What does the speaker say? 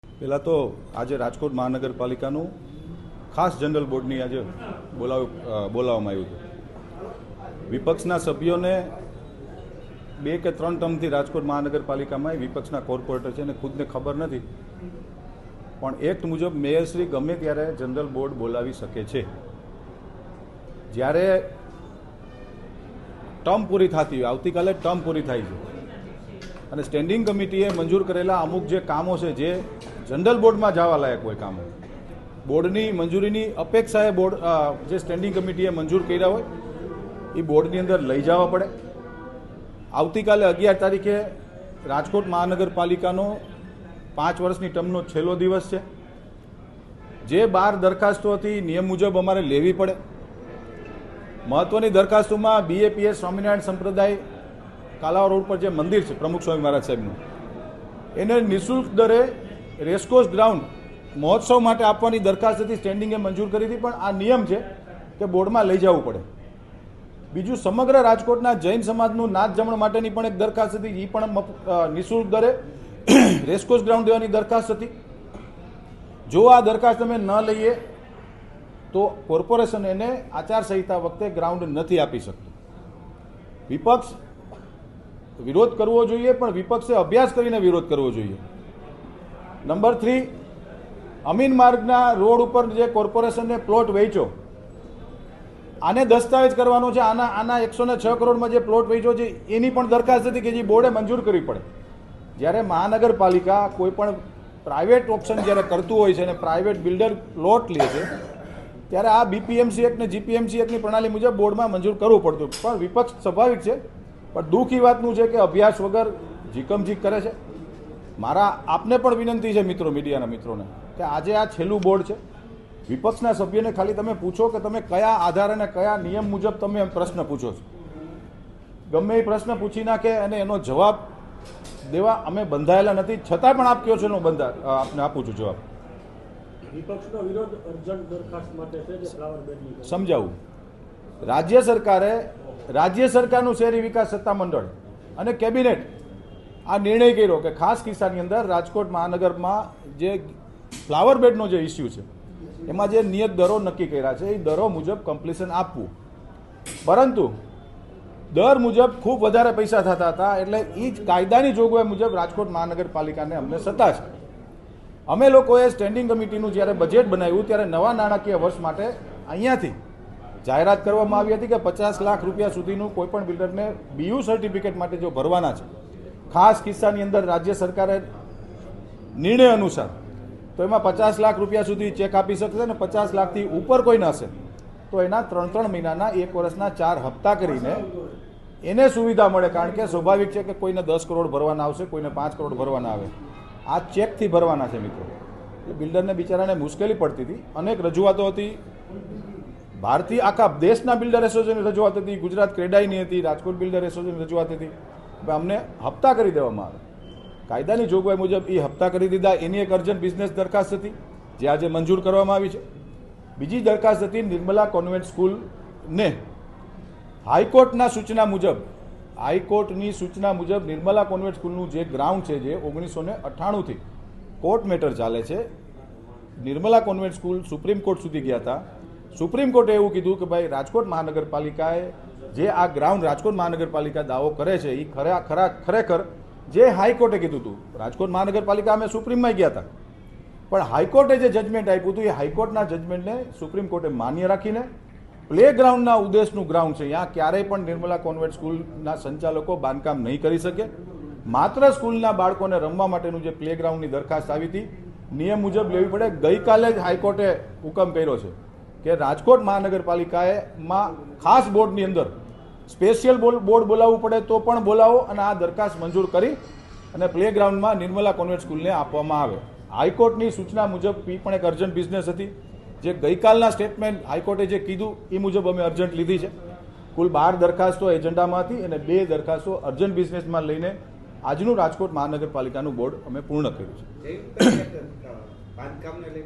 પહેલાં તો આજે રાજકોટ મહાનગરપાલિકાનું ખાસ જનરલ બોર્ડની આજે બોલાવવામાં આવ્યું હતું. વિપક્ષના સભ્યોને 2 કે 3 ટર્મથી રાજકોટ મહાનગરપાલિકામાં વિપક્ષના કોર્પોરેટર છે અને ખુદને ખબર નથી, પણ એક્ટ મુજબ મેયરશ્રી ગમે ત્યારે જનરલ બોર્ડ બોલાવી શકે છે. જ્યારે ટર્મ પૂરી થતી હોય, આવતીકાલે ટર્મ પૂરી થાય છે અને સ્ટેન્ડિંગ કમિટીએ મંજૂર કરેલા અમુક જે કામો છે જે જનરલ બોર્ડમાં જવા લાયક હોય, કામો બોર્ડની મંજૂરીની અપેક્ષાએ બોર્ડ જે સ્ટેન્ડિંગ કમિટીએ મંજૂર કર્યા હોય એ બોર્ડની અંદર લઈ જવા પડે. આવતીકાલે 11 તારીખે રાજકોટ મહાનગરપાલિકાનો 5 વર્ષની ટર્મનો છેલ્લો દિવસ છે. જે 12 દરખાસ્તો હતી નિયમ મુજબ અમારે લેવી પડે. મહત્વની દરખાસ્તોમાં BAPS સ્વામિનારાયણ સંપ્રદાય કાલાવા રોડ પર જે મંદિર છે પ્રમુખ સ્વામી મહારાજ સાહેબનું, એને નિઃશુલ્ક દરે રેસકોર્સ ગ્રાઉન્ડ મહોત્સવ માટે આપવાની દરખાસ્ત હતી, સ્ટેન્ડિંગે મંજૂર કરી હતી, પણ આ નિયમ છે કે બોર્ડમાં લઈ જવું પડે. બીજું, સમગ્ર રાજકોટના જૈન સમાજનું નાચ જમણ માટેની પણ એક દરખાસ્ત હતી, એ પણ નિઃશુલ્ક દરે રેસકોર્સ ગ્રાઉન્ડ દેવાની દરખાસ્ત હતી. જો આ દરખાસ્ત અમે ન લઈએ તો કોર્પોરેશન એને આચારસંહિતા વખતે ગ્રાઉન્ડ નથી આપી શકતું. વિપક્ષ વિરોધ કરવો જોઈએ, પણ વિપક્ષે અભ્યાસ કરીને વિરોધ કરવો જોઈએ. નંબર 3, અમીન માર્ગના રોડ ઉપર જે કોર્પોરેશનને પ્લોટ વેચ્યો, આને દસ્તાવેજ કરવાનો છે. આના 106 કરોડમાં જે પ્લોટ વેચ્યો છે એની પણ દરખાસ્ત હતી કે જે બોર્ડે મંજૂર કરવી પડે. જ્યારે મહાનગરપાલિકા કોઈ પણ પ્રાઇવેટ ઓપ્શન જ્યારે કરતું હોય છે અને પ્રાઇવેટ બિલ્ડર પ્લોટ લે છે, ત્યારે આ BPMC એક્ટ ને GPMC એક્ટની પ્રણાલી મુજબ બોર્ડમાં મંજૂર કરવું પડતું. પણ વિપક્ષ સ્વાભાવિક છે, પણ દુઃખ એ વાતનું છે કે અભ્યાસ વગર જીકમજીક કરે છે. મારા આપને પણ વિનંતી છે મિત્રો, મીડિયાના મિત્રોને, કે આજે આ છેલ્લું બોર્ડ છે. વિપક્ષના સભ્યને ખાલી તમે પૂછો કે તમે કયા આધાર અને કયા નિયમ મુજબ તમે પ્રશ્ન પૂછો છો. ગમે એ પ્રશ્ન પૂછી નાખે અને એનો જવાબ દેવા અમે બંધાયેલા નથી, છતાં પણ આપ કહો છો એનો આપને આપું છું જવાબ. વિપક્ષનો વિરોધ અર્જન્ટ દરખાસ્ત માટે છે જે ફ્લાવર બેડની સમજાવું. રાજ્ય સરકારનું શહેરી વિકાસ સત્તામંડળ અને કેબિનેટ આ નિર્ણય કર્યો કે ખાસ કિસ્સાની અંદર રાજકોટ મહાનગરમાં જે ફ્લાવર બેડનો જે ઇસ્યુ છે એમાં જે નિયત દરો નક્કી કર્યા છે એ દરો મુજબ કમ્પ્લીશન આપવું. પરંતુ દર મુજબ ખૂબ વધારે પૈસા થતા હતા, એટલે એ જ કાયદાની જોગવાઈ મુજબ રાજકોટ મહાનગરપાલિકાને અમને સત્તા છે. અમે લોકોએ સ્ટેન્ડિંગ કમિટીનું જ્યારે બજેટ બનાવ્યું ત્યારે નવા નાણાકીય વર્ષ માટે અહીંયાથી જાહેરાત કરવામાં આવી હતી કે 50 લાખ રૂપિયા સુધીનું કોઈપણ બિલ્ડરને BU સર્ટિફિકેટ માટે જો ભરવાના છે, ખાસ કિસ્સાની અંદર રાજ્ય સરકારે નિર્ણય અનુસાર તો એમાં 50 લાખ રૂપિયા સુધી ચેક આપી શકશે અને 50 લાખથી ઉપર કોઈ ન હશે તો એના 3 મહિનાના 1 વર્ષના 4 હપ્તા કરીને એને સુવિધા મળે. કારણ કે સ્વાભાવિક છે કે કોઈને 10 કરોડ ભરવાના આવશે, કોઈને 5 કરોડ ભરવાના આવે. આ ચેકથી ભરવાના છે મિત્રો. એટલે બિલ્ડરને બિચારાને મુશ્કેલી પડતી હતી. અનેક રજૂઆતો હતી, ભારતીય આખા દેશના બિલ્ડર એસોસિએશનની રજૂઆત હતી, ગુજરાત ક્રેડાઈની હતી, રાજકોટ બિલ્ડર એસોસિએશનની રજૂઆત હતી. અમને હપ્તા કરી દેવામાં આવે. કાયદાની જોગવાઈ મુજબ એ હપ્તા કરી દીધા. એની એક અર્જન્ટ બિઝનેસ દરખાસ્ત હતી જે આજે મંજૂર કરવામાં આવી છે. બીજી દરખાસ્ત હતી નિર્મલા કોન્વેન્ટ સ્કૂલને હાઈકોર્ટની સૂચના મુજબ નિર્મલા કોન્વેન્ટ સ્કૂલનું જે ગ્રાઉન્ડ છે, જે 1998થી કોર્ટ મેટર ચાલે છે. Nirmala convent school supreme court સુધી ગયા હતા. સુપ્રીમ કોર્ટે એવું કીધું કે ભાઈ રાજકોટ મહાનગરપાલિકાએ જે આ ગ્રાઉન્ડ રાજકોટ મહાનગરપાલિકા દાવો કરે છે એ ખરેખર જે હાઈકોર્ટે કીધું હતું, રાજકોટ મહાનગરપાલિકા અમે સુપ્રીમમાં ગયા હતા, પણ હાઈકોર્ટે જે જજમેન્ટ આપ્યું હતું એ હાઈકોર્ટના જજમેન્ટને સુપ્રીમ કોર્ટે માન્ય રાખીને પ્લે ગ્રાઉન્ડના ઉદ્દેશનું ગ્રાઉન્ડ છે, ત્યાં ક્યારેય પણ નિર્મલા કોન્વેન્ટ સ્કૂલના સંચાલકો બાંધકામ નહીં કરી શકે. માત્ર સ્કૂલના બાળકોને રમવા માટેનું જે પ્લે ગ્રાઉન્ડની દરખાસ્ત આવી હતી નિયમ મુજબ લેવી પડે. ગઈકાલે જ હાઈકોર્ટે હુકમ કર્યો છે કે રાજકોટ મહાનગરપાલિકામાં ખાસ બોર્ડની અંદર સ્પેશિયલ બોર્ડ બોલાવવું પડે તો પણ બોલાવો અને આ દરખાસ્ત મંજૂર કરી અને પ્લે ગ્રાઉન્ડમાં નિર્મલા કોન્વેન્ટ સ્કૂલને આપવામાં આવે. હાઈકોર્ટની સૂચના મુજબ એ પણ એક અર્જન્ટ બિઝનેસ હતી. જે ગઈકાલના સ્ટેટમેન્ટ હાઈકોર્ટે જે કીધું એ મુજબ અમે અર્જન્ટ લીધી છે. કુલ 12 દરખાસ્તો એજન્ડામાં હતી અને 2 દરખાસ્તો અર્જન્ટ બિઝનેસમાં લઈને આજનું રાજકોટ મહાનગરપાલિકાનું બોર્ડ અમે પૂર્ણ કર્યું છે.